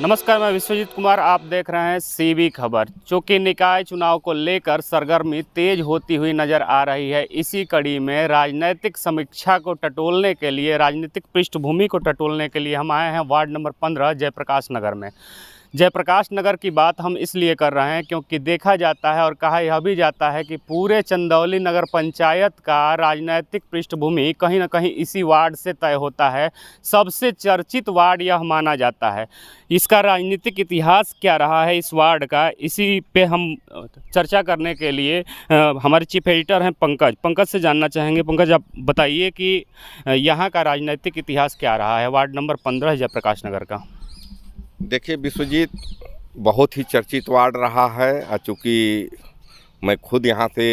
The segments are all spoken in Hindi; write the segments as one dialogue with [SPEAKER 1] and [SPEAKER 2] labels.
[SPEAKER 1] नमस्कार, मैं विश्वजीत कुमार। आप देख रहे हैं सीबी खबर। चूँकि निकाय चुनाव को लेकर सरगर्मी तेज होती हुई नज़र आ रही है, इसी कड़ी में राजनीतिक समीक्षा को टटोलने के लिए, राजनीतिक पृष्ठभूमि को टटोलने के लिए हम आए हैं वार्ड नंबर 15 जयप्रकाश नगर में। जयप्रकाश नगर की बात हम इसलिए कर रहे हैं क्योंकि देखा जाता है और कहा यह भी जाता है कि पूरे चंदौली नगर पंचायत का राजनीतिक पृष्ठभूमि कहीं ना कहीं इसी वार्ड से तय होता है। सबसे चर्चित वार्ड यह माना जाता है। इसका राजनीतिक इतिहास क्या रहा है इस वार्ड का, इसी पे हम चर्चा करने के लिए हमारे चीफ एडिटर हैं पंकज से जानना चाहेंगे। पंकज, आप बताइए कि यहाँ का राजनीतिक इतिहास क्या रहा है वार्ड नंबर 15 जयप्रकाश नगर का।
[SPEAKER 2] देखिए विश्वजीत, बहुत ही चर्चित वार्ड रहा है। चूँकि मैं खुद यहाँ से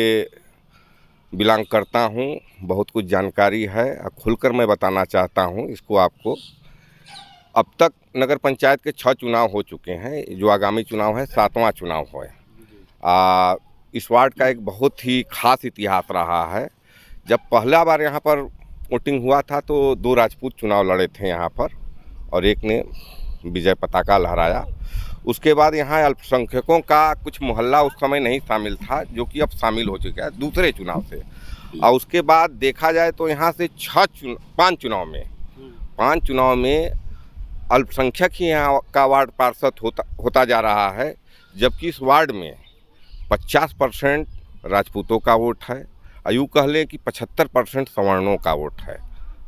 [SPEAKER 2] बिलोंग करता हूँ, बहुत कुछ जानकारी है। खुलकर मैं बताना चाहता हूँ इसको आपको। अब तक नगर पंचायत के 6 चुनाव हो चुके हैं। जो आगामी चुनाव है 7वां चुनाव है। इस वार्ड का एक बहुत ही खास इतिहास रहा है। जब पहला बार यहाँ पर वोटिंग हुआ था तो 2 राजपूत चुनाव लड़े थे यहाँ पर और एक ने विजय पताका लहराया। उसके बाद यहाँ अल्पसंख्यकों का कुछ मोहल्ला उस समय नहीं शामिल था, जो कि अब शामिल हो चुका है दूसरे चुनाव से। और उसके बाद देखा जाए तो यहाँ से 5 चुनाव में अल्पसंख्यक ही यहाँ का वार्ड पार्षद होता जा रहा है, जबकि इस वार्ड में 50% राजपूतों का वोट है। यूँ कह लें कि 75% सवर्णों का वोट है।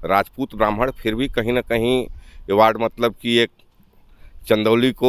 [SPEAKER 2] राजपूत ब्राह्मण फिर भी कहीं ना कहीं ये वार्ड मतलब कि एक चंदौली को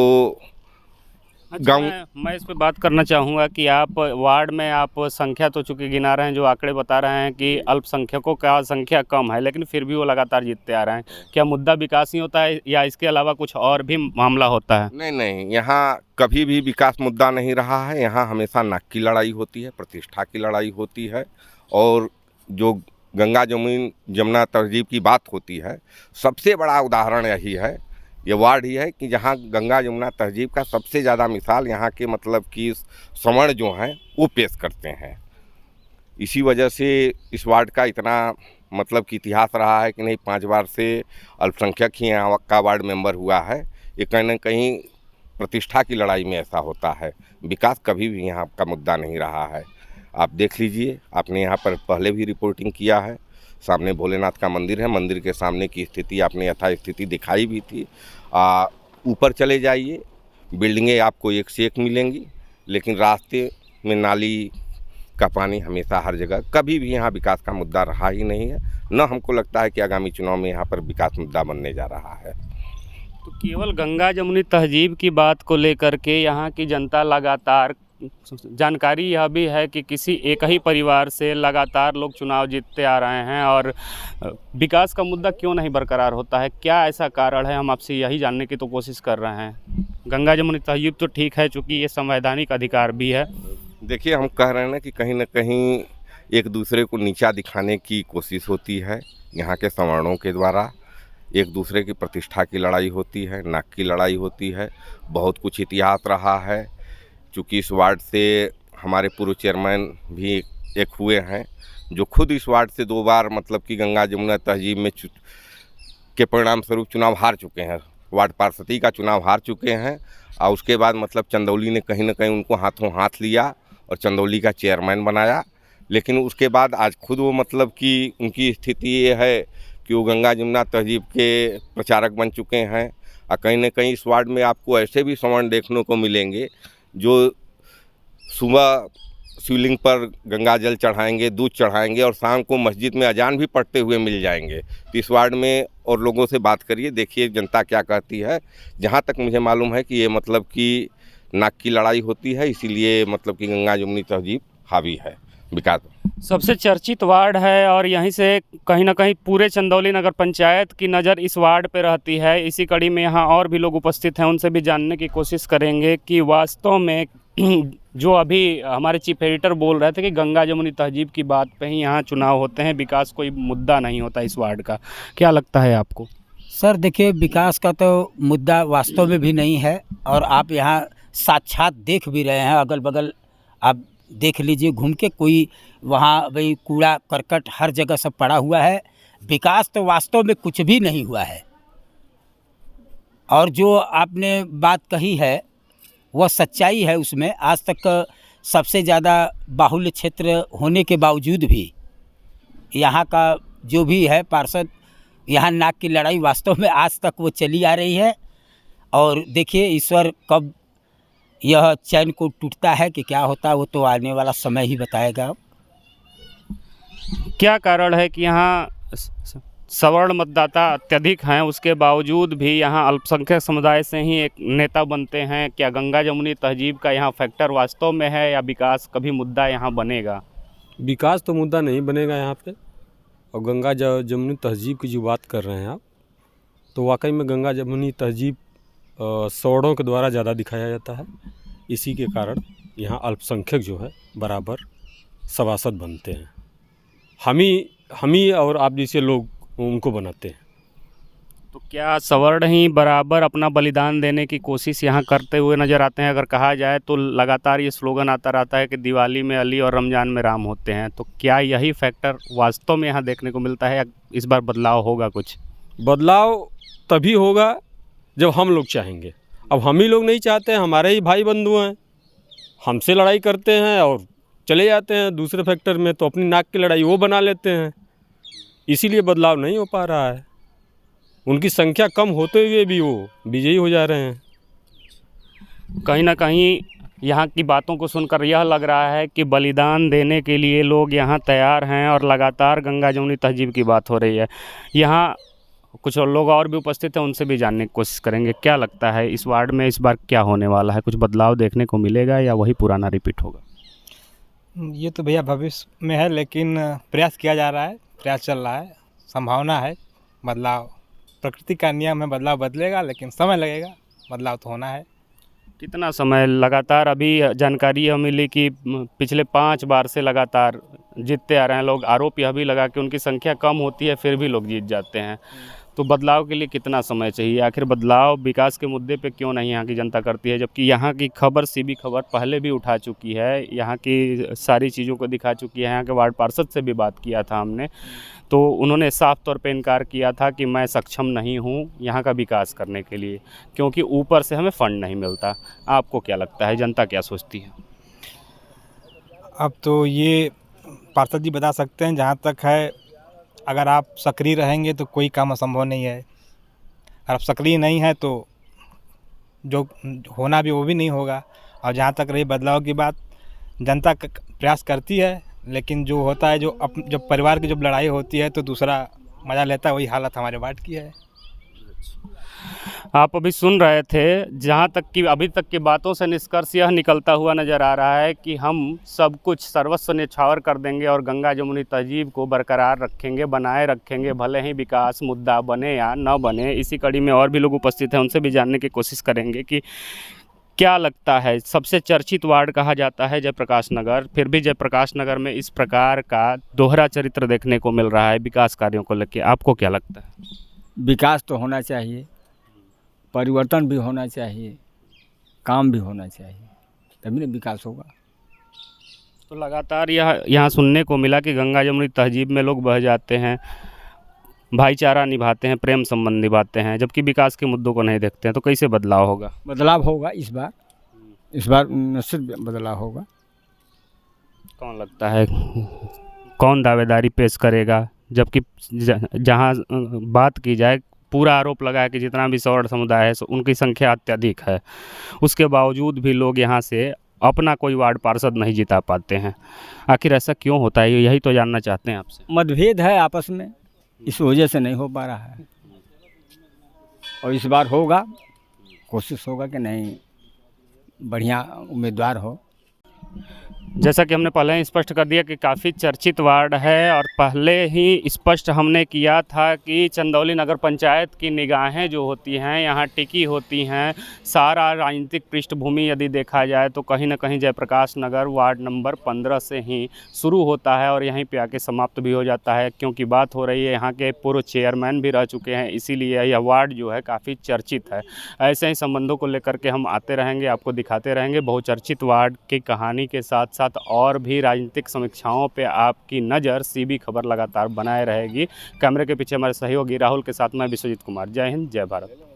[SPEAKER 1] अच्छा, मैं इस पे बात करना चाहूँगा कि आप वार्ड में आप संख्या तो चूँकि गिना रहे हैं, जो आंकड़े बता रहे हैं कि अल्पसंख्यकों का संख्या कम है, लेकिन फिर भी वो लगातार जीतते आ रहे हैं। क्या मुद्दा विकास ही होता है या इसके अलावा कुछ और भी मामला होता है?
[SPEAKER 2] नहीं, यहाँ कभी भी विकास मुद्दा नहीं रहा है। यहाँ हमेशा नाक की लड़ाई होती है, प्रतिष्ठा की लड़ाई होती है। और जो गंगा जमुना तहजीब की बात होती है, सबसे बड़ा उदाहरण यही है, ये वार्ड ही है कि जहाँ गंगा जमुना तहजीब का सबसे ज़्यादा मिसाल यहाँ के मतलब कि स्वर्ण जो हैं वो पेश करते हैं। इसी वजह से इस वार्ड का इतना मतलब कि इतिहास रहा है कि नहीं, 5 बार से अल्पसंख्यक ही यहाँ का वार्ड मेंबर हुआ है। ये कहीं ना कहीं प्रतिष्ठा की लड़ाई में ऐसा होता है। विकास कभी भी यहाँ का मुद्दा नहीं रहा है। आप देख लीजिए, आपने यहाँ पर पहले भी रिपोर्टिंग किया है। सामने भोलेनाथ का मंदिर है, मंदिर के सामने की स्थिति आपने यथास्थिति दिखाई भी थी। ऊपर चले जाइए, बिल्डिंगें आपको एक से एक मिलेंगी, लेकिन रास्ते में नाली का पानी हमेशा हर जगह, कभी भी यहाँ विकास का मुद्दा रहा ही नहीं है। न हमको लगता है कि आगामी चुनाव में यहाँ पर विकास मुद्दा बनने जा रहा है।
[SPEAKER 1] तो केवल गंगा जमुनी तहजीब की बात को लेकर के यहाँ की जनता लगातार, जानकारी यह भी है कि किसी एक ही परिवार से लगातार लोग चुनाव जीतते आ रहे हैं और विकास का मुद्दा क्यों नहीं बरकरार होता है, क्या ऐसा कारण है? हम आपसे यही जानने की तो कोशिश कर रहे हैं। गंगा जमुनी तहजीब तो ठीक है, चूँकि ये संवैधानिक अधिकार भी है।
[SPEAKER 2] देखिए, हम कह रहे हैं ना कि कहीं ना कहीं एक दूसरे को नीचा दिखाने की कोशिश होती है यहाँ के सवर्णों के द्वारा। एक दूसरे की प्रतिष्ठा की लड़ाई होती है, नाक की लड़ाई होती है। बहुत कुछ इतिहास रहा है। चूँकि इस वार्ड से हमारे पूर्व चेयरमैन भी एक हुए हैं, जो खुद इस वार्ड से 2 बार मतलब कि गंगा जमुना तहजीब में के परिणाम स्वरूप चुनाव हार चुके हैं। वार्ड पार्षदी का चुनाव हार चुके हैं। और उसके बाद मतलब चंदौली ने कहीं ना कहीं उनको हाथों हाथ लिया और चंदौली का चेयरमैन बनाया। लेकिन उसके बाद आज खुद वो मतलब कि उनकी स्थिति ये है कि वो गंगा जमुना तहजीब के प्रचारक बन चुके हैं। और कहीं ना कहीं इस वार्ड में आपको ऐसे भी स्वर्ण देखने को मिलेंगे जो सुबह शिवलिंग पर गंगा जल चढ़ाएंगे, दूध चढ़ाएंगे और शाम को मस्जिद में अजान भी पढ़ते हुए मिल जाएंगे। तो इस वार्ड में और लोगों से बात करिए, देखिए जनता क्या कहती है। जहाँ तक मुझे मालूम है कि ये मतलब कि नाक की लड़ाई होती है, इसीलिए मतलब कि गंगा जमुनी तहजीब हावी है विकास।
[SPEAKER 1] सबसे चर्चित वार्ड है और यहीं से कहीं ना कहीं पूरे चंदौली नगर पंचायत की नज़र इस वार्ड पे रहती है। इसी कड़ी में यहाँ और भी लोग उपस्थित हैं, उनसे भी जानने की कोशिश करेंगे कि वास्तव में जो अभी हमारे चीफ एडिटर बोल रहे थे कि गंगा जमुनी तहजीब की बात पे ही यहाँ चुनाव होते हैं, विकास कोई मुद्दा नहीं होता इस वार्ड का, क्या लगता है आपको?
[SPEAKER 3] सर देखिए, विकास का तो मुद्दा वास्तव में भी नहीं है और आप यहाँ साक्षात देख भी रहे हैं। अगल बगल आप देख लीजिए घूम के, कोई वहाँ भाई कूड़ा करकट हर जगह सब पड़ा हुआ है। विकास तो वास्तव में कुछ भी नहीं हुआ है। और जो आपने बात कही है वह सच्चाई है। उसमें आज तक सबसे ज़्यादा बाहुल्य क्षेत्र होने के बावजूद भी यहाँ का जो भी है पार्षद, यहाँ नाक की लड़ाई वास्तव में आज तक वो चली आ रही है। और देखिए ईश्वर कब यह चैन को टूटता है कि क्या होता है वो तो आने वाला समय ही बताएगा।
[SPEAKER 1] क्या कारण है कि यहाँ सवर्ण मतदाता अत्यधिक हैं, उसके बावजूद भी यहाँ अल्पसंख्यक समुदाय से ही एक नेता बनते हैं? क्या गंगा जमुनी तहजीब का यहाँ फैक्टर वास्तव में है या विकास कभी मुद्दा यहाँ बनेगा?
[SPEAKER 4] विकास तो मुद्दा नहीं बनेगा यहाँ पे। और गंगा जमुनी तहजीब की जो बात कर रहे हैं आप, तो वाकई में गंगा जमुनी तहजीब सवर्णों के द्वारा ज़्यादा दिखाया जाता है। इसी के कारण यहाँ अल्पसंख्यक जो है बराबर सभासद बनते हैं। हम ही और आप जैसे लोग उनको बनाते हैं।
[SPEAKER 1] तो क्या सवर्ण ही बराबर अपना बलिदान देने की कोशिश यहाँ करते हुए नज़र आते हैं? अगर कहा जाए तो लगातार ये स्लोगन आता रहता है कि दिवाली में अली और रमज़ान में राम होते हैं, तो क्या यही फैक्टर वास्तव में यहाँ देखने को मिलता है या इस बार बदलाव होगा? कुछ
[SPEAKER 4] बदलाव तभी होगा जब हम लोग चाहेंगे। अब हम ही लोग नहीं चाहते हैं, हमारे ही भाई बंधु हैं, हमसे लड़ाई करते हैं और चले जाते हैं दूसरे फैक्टर में, तो अपनी नाक की लड़ाई वो बना लेते हैं। इसीलिए बदलाव नहीं हो पा रहा है। उनकी संख्या कम होते हुए भी वो विजयी हो जा रहे हैं।
[SPEAKER 1] कहीं ना कहीं यहाँ की बातों को सुनकर यह लग रहा है कि बलिदान देने के लिए लोग यहाँ तैयार हैं और लगातार गंगा जमुनी तहजीब की बात हो रही है। यहाँ कुछ और लोग और भी उपस्थित हैं, उनसे भी जानने की कोशिश करेंगे। क्या लगता है इस वार्ड में इस बार क्या होने वाला है? कुछ बदलाव देखने को मिलेगा या वही पुराना रिपीट होगा?
[SPEAKER 5] ये तो भैया भविष्य में है, लेकिन प्रयास किया जा रहा है, प्रयास चल रहा है, संभावना है बदलाव। प्रकृति का नियम है, बदलाव बदलेगा, लेकिन समय लगेगा, बदलाव तो होना है।
[SPEAKER 1] कितना समय लगातार? अभी जानकारी यह मिली कि पिछले 5 बार से लगातार जीतते आ रहे हैं लोग। आरोप यह भी लगा कि उनकी संख्या कम होती है फिर भी लोग जीत जाते हैं। तो बदलाव के लिए कितना समय चाहिए? आखिर बदलाव विकास के मुद्दे पे क्यों नहीं यहाँ की जनता करती है? जबकि यहाँ की खबर सीबी खबर पहले भी उठा चुकी है, यहाँ की सारी चीज़ों को दिखा चुकी है। यहाँ के वार्ड पार्षद से भी बात किया था हमने, तो उन्होंने साफ तौर पे इनकार किया था कि मैं सक्षम नहीं हूँ यहाँ का विकास करने के लिए, क्योंकि ऊपर से हमें फंड नहीं मिलता। आपको क्या लगता है, जनता क्या सोचती है?
[SPEAKER 5] अब तो ये पार्षद जी बता सकते हैं। जहाँ तक है, अगर आप सक्रिय रहेंगे तो कोई काम असंभव नहीं है। अगर आप सक्रिय नहीं है तो जो होना भी वो भी नहीं होगा। और जहाँ तक रही बदलाव की बात, जनता प्रयास करती है, लेकिन जो होता है जब परिवार की जब लड़ाई होती है तो दूसरा मज़ा लेता है। वही हालत हमारे वार्ड की है।
[SPEAKER 1] आप अभी सुन रहे थे, जहाँ तक कि अभी तक की बातों से निष्कर्ष यह निकलता हुआ नज़र आ रहा है कि हम सब कुछ सर्वस्व न्यौछावर कर देंगे और गंगा जमुनी तहजीब को बरकरार रखेंगे, बनाए रखेंगे, भले ही विकास मुद्दा बने या न बने। इसी कड़ी में और भी लोग उपस्थित हैं, उनसे भी जानने की कोशिश करेंगे कि क्या लगता है। सबसे चर्चित वार्ड कहा जाता है जयप्रकाश नगर, फिर भी जयप्रकाश नगर में इस प्रकार का दोहरा चरित्र देखने को मिल रहा है विकास कार्यों को लेकर। आपको क्या लगता है?
[SPEAKER 6] विकास तो होना चाहिए, परिवर्तन भी होना चाहिए, काम भी होना चाहिए, तभी ना विकास होगा।
[SPEAKER 1] तो लगातार यहाँ सुनने को मिला कि गंगा जमुनी तहजीब में लोग बह जाते हैं, भाईचारा निभाते हैं, प्रेम संबंध निभाते हैं, जबकि विकास के मुद्दों को नहीं देखते हैं। तो कैसे बदलाव होगा?
[SPEAKER 6] बदलाव होगा इस बार निश्चित बदलाव होगा।
[SPEAKER 1] कौन लगता है, कौन दावेदारी पेश करेगा? जबकि जहाँ बात की जाए, पूरा आरोप लगा है कि जितना भी सवर्ण समुदाय है उनकी संख्या अत्यधिक है, उसके बावजूद भी लोग यहाँ से अपना कोई वार्ड पार्षद नहीं जिता पाते हैं। आखिर ऐसा क्यों होता है, यही तो जानना चाहते हैं आपसे।
[SPEAKER 6] मतभेद है आपस में, इस वजह से नहीं हो पा रहा है। और इस बार होगा, कोशिश होगा कि नहीं बढ़िया उम्मीदवार हो।
[SPEAKER 1] जैसा कि हमने पहले ही स्पष्ट कर दिया कि काफ़ी चर्चित वार्ड है और पहले ही स्पष्ट हमने किया था कि चंदौली नगर पंचायत की निगाहें जो होती हैं यहाँ टिकी होती हैं। सारा राजनीतिक पृष्ठभूमि यदि देखा जाए तो कहीं ना कहीं जयप्रकाश नगर वार्ड नंबर 15 से ही शुरू होता है और यहीं पे आके समाप्त भी हो जाता है, क्योंकि बात हो रही है यहाँ के पूर्व चेयरमैन भी रह चुके हैं, इसीलिए यह वार्ड जो है काफ़ी चर्चित है। ऐसे ही संबंधों को लेकर के हम आते रहेंगे, आपको दिखाते रहेंगे। बहुचर्चित वार्ड की कहानी के साथ साथ और भी राजनीतिक समीक्षाओं पे आपकी नज़र सीबी खबर लगातार बनाए रहेगी। कैमरे के पीछे हमारे सहयोगी राहुल के साथ मैं विश्वजीत कुमार। जय हिंद, जय भारत।